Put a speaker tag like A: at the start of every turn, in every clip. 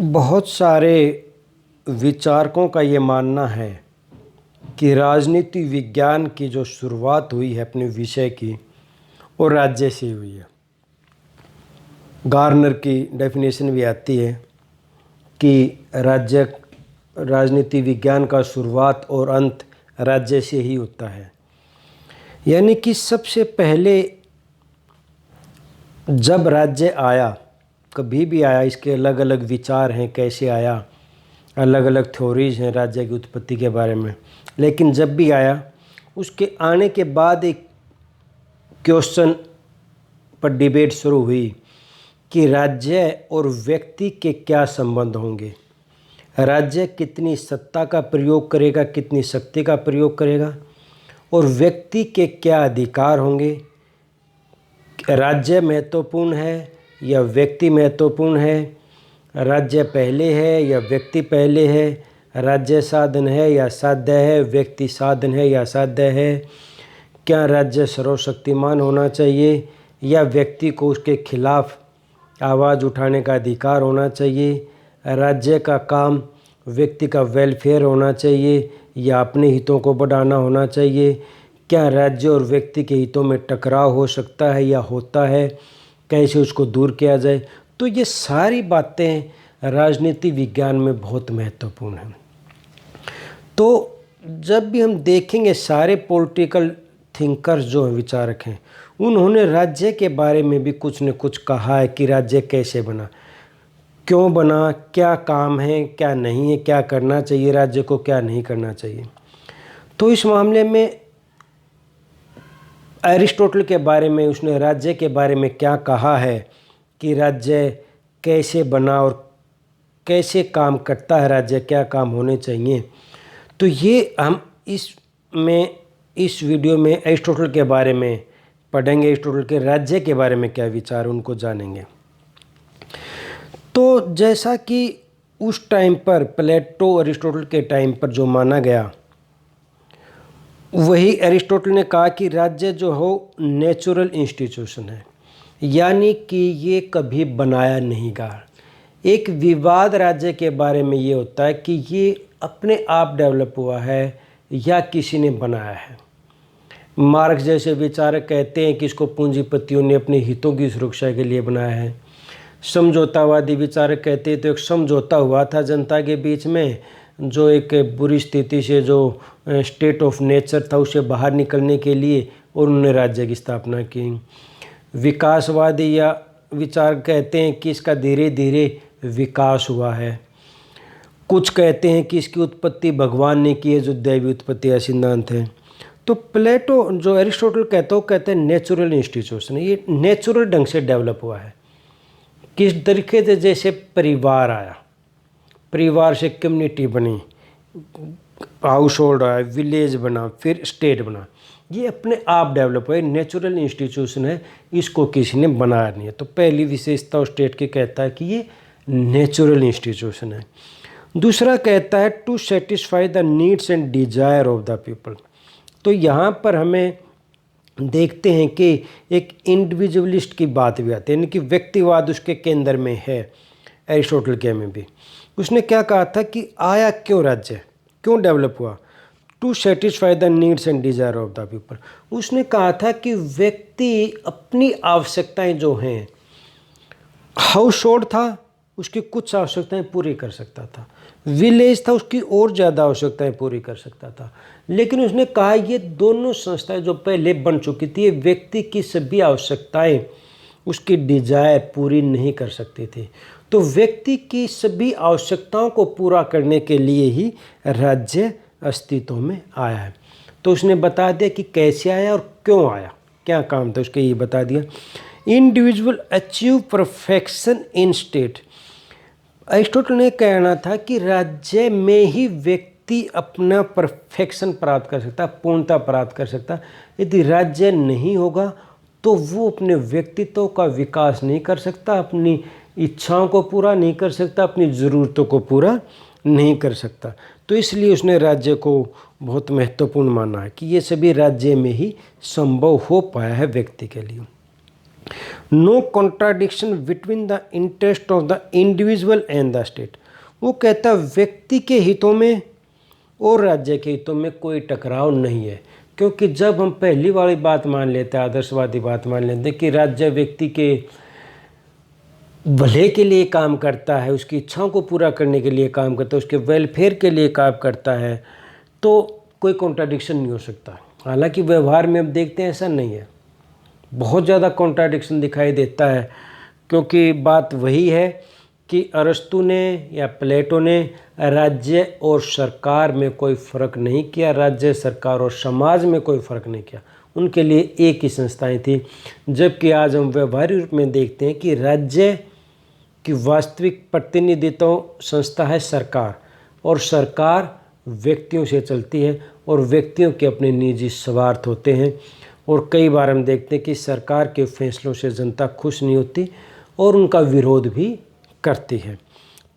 A: बहुत सारे विचारकों का ये मानना है कि राजनीति विज्ञान की जो शुरुआत हुई है अपने विषय की, वो राज्य से हुई है। गार्नर की डेफिनेशन भी आती है कि राजनीति विज्ञान का शुरुआत और अंत राज्य से ही होता है। यानी कि सबसे पहले जब राज्य आया, कभी भी आया, इसके अलग अलग विचार हैं कैसे आया, अलग अलग थ्योरीज हैं राज्य की उत्पत्ति के बारे में। लेकिन जब भी आया, उसके आने के बाद एक क्वेश्चन पर डिबेट शुरू हुई कि राज्य और व्यक्ति के क्या संबंध होंगे। राज्य कितनी सत्ता का प्रयोग करेगा, कितनी शक्ति का प्रयोग करेगा, और व्यक्ति के क्या अधिकार होंगे। राज्य महत्वपूर्ण है या व्यक्ति महत्वपूर्ण है, राज्य पहले है या व्यक्ति पहले है, राज्य साधन है या साध्य है, व्यक्ति साधन है या साध्य है। क्या राज्य सर्वशक्तिमान होना चाहिए या व्यक्ति को उसके खिलाफ आवाज़ उठाने का अधिकार होना चाहिए। राज्य का काम व्यक्ति का वेलफेयर होना चाहिए या अपने हितों को बढ़ाना होना चाहिए। क्या राज्य और व्यक्ति के हितों में टकराव हो सकता है या होता है, कैसे उसको दूर किया जाए। तो ये सारी बातें राजनीति विज्ञान में बहुत महत्वपूर्ण हैं। तो जब भी हम देखेंगे, सारे पॉलिटिकल थिंकर्स जो हैं, विचारक हैं, उन्होंने राज्य के बारे में भी कुछ न कुछ कहा है कि राज्य कैसे बना, क्यों बना, क्या काम है, क्या नहीं है, क्या करना चाहिए राज्य को, क्या नहीं करना चाहिए। तो इस मामले में एरिस्टोटल के बारे में, उसने राज्य के बारे में क्या कहा है कि राज्य कैसे बना और कैसे काम करता है, राज्य क्या काम होने चाहिए। तो ये हम इस वीडियो में एरिस्टोटल के बारे में पढ़ेंगे, एरिस्टोटल के राज्य के बारे में क्या विचार, उनको जानेंगे। तो जैसा कि उस टाइम पर प्लेटो एरिस्टोटल के टाइम पर जो माना गया, वही एरिस्टोटल ने कहा कि राज्य जो हो नेचुरल इंस्टीट्यूशन है, यानी कि ये कभी बनाया नहीं गया। एक विवाद राज्य के बारे में ये होता है कि ये अपने आप डेवलप हुआ है या किसी ने बनाया है। मार्क्स जैसे विचारक कहते हैं कि इसको पूंजीपतियों ने अपने हितों की सुरक्षा के लिए बनाया है। समझौतावादी विचारक कहते हैं तो एक समझौता हुआ था जनता के बीच में, जो एक बुरी स्थिति से, जो स्टेट ऑफ नेचर था, उसे बाहर निकलने के लिए, और उन्होंने राज्य की स्थापना की। विकासवादी या विचार कहते हैं कि इसका धीरे धीरे विकास हुआ है। कुछ कहते हैं कि इसकी उत्पत्ति भगवान ने की है, जो दैवी उत्पत्ति का सिद्धांत है। तो प्लेटो, जो एरिस्टोटल कहते हैं नेचुरल इंस्टीट्यूशन, ये नेचुरल ढंग से डेवलप हुआ है। किस तरीके से, जैसे परिवार आया, परिवार से कम्युनिटी बनी, हाउस होल्ड आया, विलेज बना, फिर स्टेट बना। ये अपने आप डेवलप हुआ, नेचुरल इंस्टीट्यूशन है, इसको किसी ने बनाया नहीं है। तो पहली विशेषता स्टेट की कहता है कि ये नेचुरल इंस्टीट्यूशन है। दूसरा कहता है to satisfy the needs and desire of the people. तो यहाँ पर हमें देखते हैं कि एक इंडिविजुअलिस्ट की बात भी आती है, यानी कि व्यक्तिवाद उसके केंद्र में है। एरिस्टोटल के में भी उसने क्या कहा था कि आया क्यों राज्य, क्यों डेवलप हुआ, to satisfy the needs and desire of the people. उसने कहा था कि व्यक्ति अपनी आवश्यकताएं जो हैं, हाउस होल्ड था, उसकी कुछ आवश्यकताएं पूरी कर सकता था, विलेज था, उसकी और ज़्यादा आवश्यकताएं पूरी कर सकता था। लेकिन उसने कहा ये दोनों संस्थाएं जो पहले बन चुकी थी, ये व्यक्ति की सभी आवश्यकताएं, उसकी डिजायर पूरी नहीं कर सकती थी। तो व्यक्ति की सभी आवश्यकताओं को पूरा करने के लिए ही राज्य अस्तित्व में आया है। तो उसने बता दिया कि कैसे आया और क्यों आया, क्या काम था उसके, ये बता दिया। Individual achieve perfection in state. Aristotle ने कहना था कि राज्य में ही व्यक्ति अपना परफेक्शन प्राप्त कर सकता, पूर्णता प्राप्त कर सकता। यदि राज्य नहीं होगा तो वो अपने व्यक्तित्व का विकास नहीं कर सकता, अपनी इच्छाओं को पूरा नहीं कर सकता, अपनी ज़रूरतों को पूरा नहीं कर सकता। तो इसलिए उसने राज्य को बहुत महत्वपूर्ण माना है कि ये सभी राज्य में ही संभव हो पाया है व्यक्ति के लिए। No contradiction between the interest of the individual and the state. वो कहता व्यक्ति के हितों में और राज्य के हितों में कोई टकराव नहीं है, क्योंकि जब हम पहली वाली बात मान लेते हैं, आदर्शवादी बात मान लेते हैं कि राज्य व्यक्ति के भले के लिए काम करता है, उसकी इच्छाओं को पूरा करने के लिए काम करता है, उसके वेलफेयर के लिए काम करता है, तो कोई कॉन्ट्राडिक्शन नहीं हो सकता। हालांकि व्यवहार में अब देखते हैं ऐसा नहीं है, बहुत ज़्यादा कॉन्ट्राडिक्शन दिखाई देता है, क्योंकि बात वही है कि अरस्तु ने या प्लेटो ने राज्य और सरकार में कोई फ़र्क नहीं किया, राज्य सरकार और समाज में कोई फ़र्क नहीं किया, उनके लिए एक ही संस्थाएं थी। जबकि आज हम व्यवहारिक रूप में देखते हैं कि राज्य की वास्तविक प्रतिनिधित्व संस्था है सरकार, और सरकार व्यक्तियों से चलती है और व्यक्तियों के अपने निजी स्वार्थ होते हैं। और कई बार हम देखते हैं कि सरकार के फैसलों से जनता खुश नहीं होती और उनका विरोध भी करती है।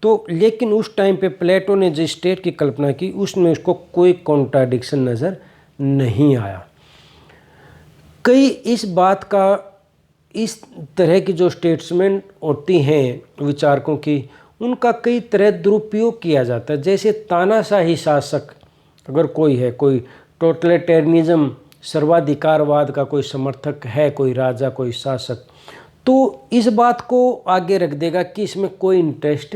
A: तो लेकिन उस टाइम पे प्लेटो ने जिस स्टेट की कल्पना की उसमें उसको कोई कॉन्ट्राडिक्शन नज़र नहीं आया। कई इस बात का, इस तरह की जो स्टेट्समेंट होती हैं विचारकों की, उनका कई तरह दुरुपयोग किया जाता है। जैसे तानाशाही शासक अगर कोई है, कोई टोटलिटेरियनिज्म सर्वाधिकारवाद का कोई समर्थक है, कोई राजा कोई शासक, तो इस बात को आगे रख देगा कि इसमें कोई इंटरेस्ट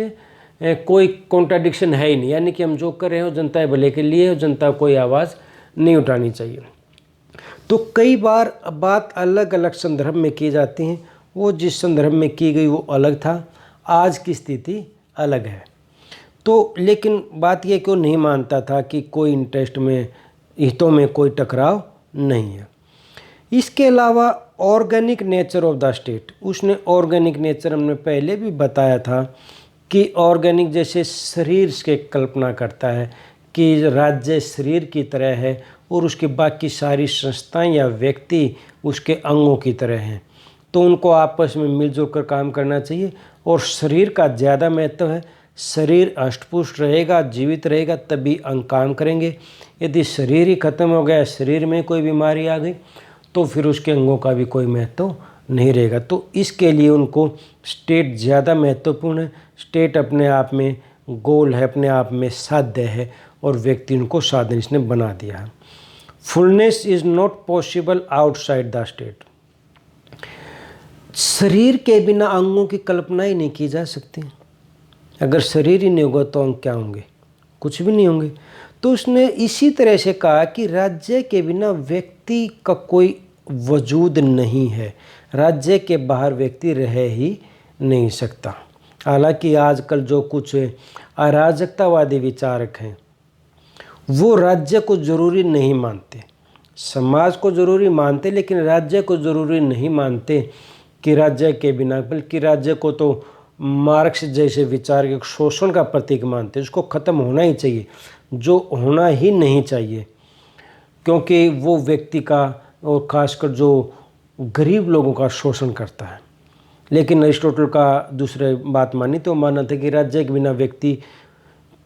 A: कोई कॉन्ट्राडिक्शन है ही नहीं, यानी कि हम जो कर रहे हो जनता भले के लिए, जनता को कोई आवाज़ नहीं उठानी चाहिए। तो कई बार बात अलग अलग संदर्भ में की जाती हैं, वो जिस संदर्भ में की गई वो अलग था, आज की स्थिति अलग है। तो लेकिन बात यह कि वो नहीं मानता था कि कोई इंटरेस्ट में, हितों में कोई टकराव नहीं है। इसके अलावा organic nature of the state, उसने ऑर्गेनिक नेचर हमने पहले भी बताया था कि ऑर्गेनिक जैसे शरीर के कल्पना करता है कि राज्य शरीर की तरह है और उसकी बाकी सारी संस्थाएं या व्यक्ति उसके अंगों की तरह हैं, तो उनको आपस में मिलजुल कर काम करना चाहिए। और शरीर का ज़्यादा महत्व है, शरीर अष्टपुष्ट रहेगा, जीवित रहेगा, तभी अंग काम करेंगे। यदि शरीर ही खत्म हो गया, शरीर में कोई बीमारी आ गई, तो फिर उसके अंगों का भी कोई महत्व नहीं रहेगा। तो इसके लिए उनको स्टेट ज़्यादा महत्वपूर्ण है। स्टेट अपने आप में गोल है, अपने आप में साध्य है, और व्यक्ति उनको साधन इसने बना दिया है। Fullness is not possible outside the state. शरीर के बिना अंगों की कल्पना ही नहीं की जा सकती। अगर शरीर ही नहीं होगा तो अंग क्या होंगे? कुछ भी नहीं होंगे। तो उसने इसी तरह से कहा कि राज्य के बिना व्यक्ति का कोई वजूद नहीं है, राज्य के बाहर व्यक्ति रह ही नहीं सकता। हालांकि आजकल जो कुछ अराजकतावादी विचारक हैं वो राज्य को ज़रूरी नहीं मानते, समाज को ज़रूरी मानते, लेकिन राज्य को ज़रूरी नहीं मानते कि राज्य के बिना, बल्कि राज्य को तो मार्क्स जैसे विचार के शोषण का प्रतीक मानते हैं। उसको ख़त्म होना ही चाहिए, जो होना ही नहीं चाहिए, क्योंकि वो व्यक्ति का और खासकर जो गरीब लोगों का शोषण करता है। लेकिन अरिस्टोटल का दूसरे बात मानी तो माना था कि राज्य के बिना व्यक्ति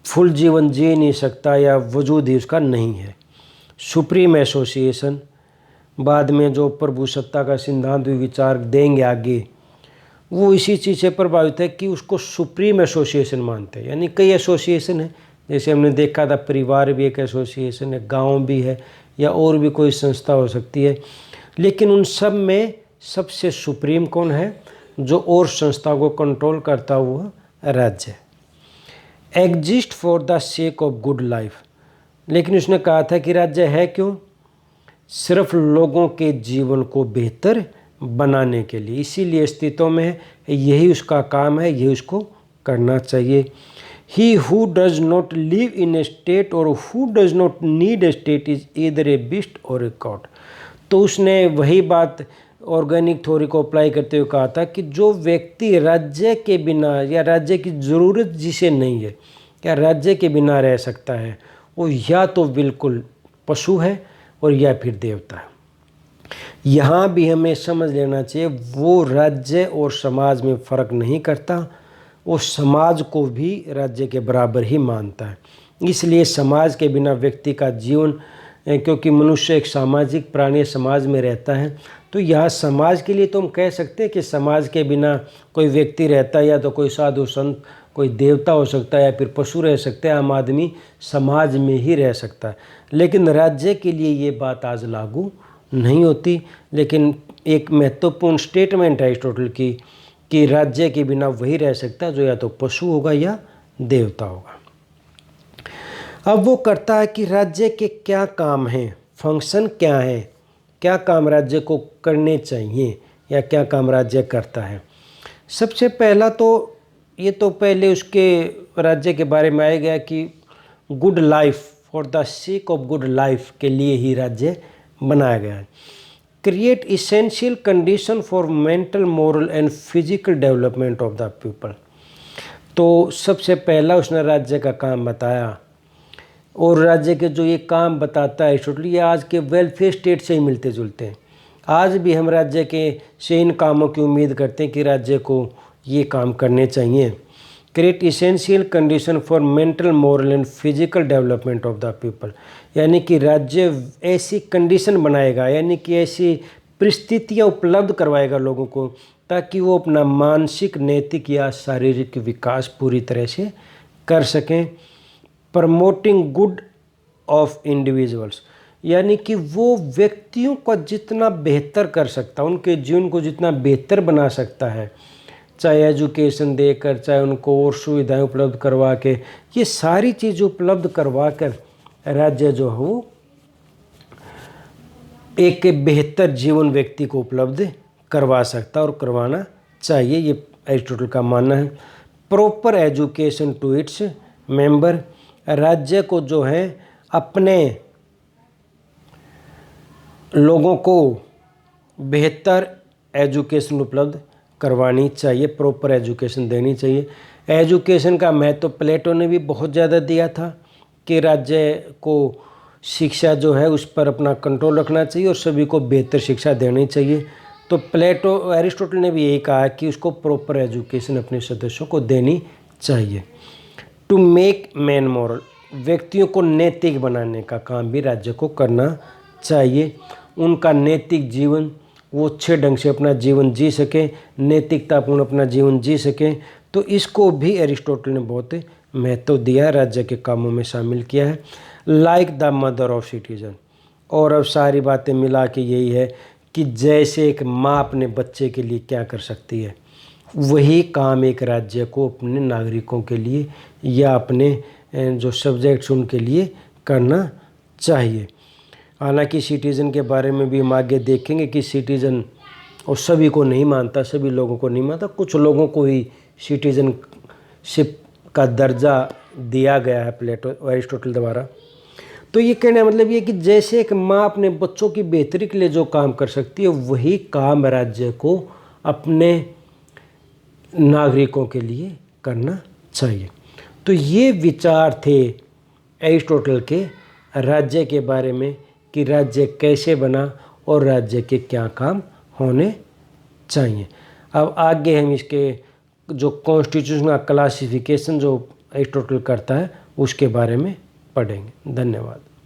A: फुल जीवन जी नहीं सकता या वजूद ही उसका नहीं है। सुप्रीम एसोसिएशन, बाद में जो प्रभु सत्ता का सिद्धांत विचार देंगे आगे, वो इसी चीज़ से प्रभावित है कि उसको सुप्रीम एसोसिएशन मानते हैं। यानी कई एसोसिएशन है, जैसे हमने देखा था परिवार भी एक एसोसिएशन है, गांव भी है, या और भी कोई संस्था हो सकती है, लेकिन उन सब में सबसे सुप्रीम कौन है? जो और संस्था को कंट्रोल करता हुआ राज्य। Exist for the sake of good life. लेकिन उसने कहा था कि राज्य है क्यों? सिर्फ लोगों के जीवन को बेहतर बनाने के लिए, इसीलिए अस्तित्व में है, यही उसका काम है, यही उसको करना चाहिए। He who does not live in a state और who does not need a state is either a beast और ए गॉड। तो उसने वही बात ऑर्गेनिक थ्योरी को अप्लाई करते हुए कहा था कि जो व्यक्ति राज्य के बिना या राज्य की ज़रूरत जिसे नहीं है या राज्य के बिना रह सकता है, वो या तो बिल्कुल पशु है और या फिर देवता है। यहाँ भी हमें समझ लेना चाहिए, वो राज्य और समाज में फ़र्क नहीं करता, वो समाज को भी राज्य के बराबर ही मानता है। इसलिए समाज के बिना व्यक्ति का जीवन, क्योंकि मनुष्य एक सामाजिक प्राणी समाज में रहता है, तो यहाँ समाज के लिए तो हम कह सकते हैं कि समाज के बिना कोई व्यक्ति रहता है, या तो कोई साधु संत, कोई देवता हो सकता है, या फिर पशु रह सकते हैं। आम आदमी समाज में ही रह सकता है। लेकिन राज्य के लिए ये बात आज लागू नहीं होती। लेकिन एक महत्वपूर्ण स्टेटमेंट है अरिस्टोटल की कि राज्य के बिना वही रह सकता है जो या तो पशु होगा या देवता होगा। अब वो करता है कि राज्य के क्या काम हैं, फंक्शन क्या है, क्या काम राज्य को करने चाहिए या क्या काम राज्य करता है। सबसे पहला तो ये तो पहले उसके राज्य के बारे में आएगा कि good life, for the sake of good life के लिए ही राज्य बनाया गया है। Create essential condition for mental, moral and physical development of the people. तो सबसे पहला उसने राज्य का काम बताया, और राज्य के जो ये काम बताता है अरिस्टोटल, ये आज के वेलफेयर स्टेट से ही मिलते जुलते हैं। आज भी हम राज्य के से इन कामों की उम्मीद करते हैं कि राज्य को ये काम करने चाहिए। Create essential condition for mental, moral and physical development of the people, यानी कि राज्य ऐसी कंडीशन बनाएगा, यानी कि ऐसी परिस्थितियाँ उपलब्ध करवाएगा लोगों को ताकि वो अपना मानसिक, नैतिक या शारीरिक विकास पूरी तरह से कर सकें। प्रमोटिंग गुड ऑफ इंडिविजुअल्स, यानी कि वो व्यक्तियों को जितना बेहतर कर सकता है, उनके जीवन को जितना बेहतर बना सकता है, चाहे एजुकेशन देकर, चाहे उनको और सुविधाएं उपलब्ध करवा के, ये सारी चीज़ उपलब्ध करवा कर राज्य जो है वो एक बेहतर जीवन व्यक्ति को उपलब्ध करवा सकता और करवाना चाहिए, ये अरिस्टोटल का मानना है। Proper education to its member, राज्य को जो है अपने लोगों को बेहतर एजुकेशन उपलब्ध करवानी चाहिए, प्रॉपर एजुकेशन देनी चाहिए। एजुकेशन का महत्व प्लेटो ने भी बहुत ज़्यादा दिया था कि राज्य को शिक्षा जो है उस पर अपना कंट्रोल रखना चाहिए और सभी को बेहतर शिक्षा देनी चाहिए। तो प्लेटो, एरिस्टोटल ने भी यही कहा कि उसको प्रॉपर एजुकेशन अपने सदस्यों को देनी चाहिए। टू मेक मैन मॉरल, व्यक्तियों को नैतिक बनाने का काम भी राज्य को करना चाहिए। उनका नैतिक जीवन, वो अच्छे ढंग से अपना जीवन जी सकें, नैतिकतापूर्ण अपना जीवन जी सकें। तो इसको भी एरिस्टोटल ने बहुत महत्व दिया, राज्य के कामों में शामिल किया है। Like the mother of citizen, और अब सारी बातें मिला के यही है कि जैसे एक माँ अपने बच्चे के लिए क्या कर सकती है, वही काम एक राज्य को अपने नागरिकों के लिए या अपने जो सब्जेक्ट्स उनके लिए करना चाहिए। हालांकि सिटीज़न के बारे में भी हम आगे देखेंगे कि सिटीज़न और सभी को नहीं मानता, सभी लोगों को नहीं मानता, कुछ लोगों को ही सिटीजनशिप का दर्जा दिया गया है प्लेटो, एरिस्टोटल द्वारा। तो ये कहने का मतलब ये कि जैसे एक माँ अपने बच्चों की बेहतरी के लिए जो काम कर सकती है, वही काम राज्य को अपने नागरिकों के लिए करना चाहिए। तो ये विचार थे एरिस्टोटल के राज्य के बारे में कि राज्य कैसे बना और राज्य के क्या काम होने चाहिए। अब आगे हम इसके जो कॉन्स्टिट्यूशन का क्लासिफिकेशन जो एरिस्टोटल करता है उसके बारे में पढ़ेंगे। धन्यवाद।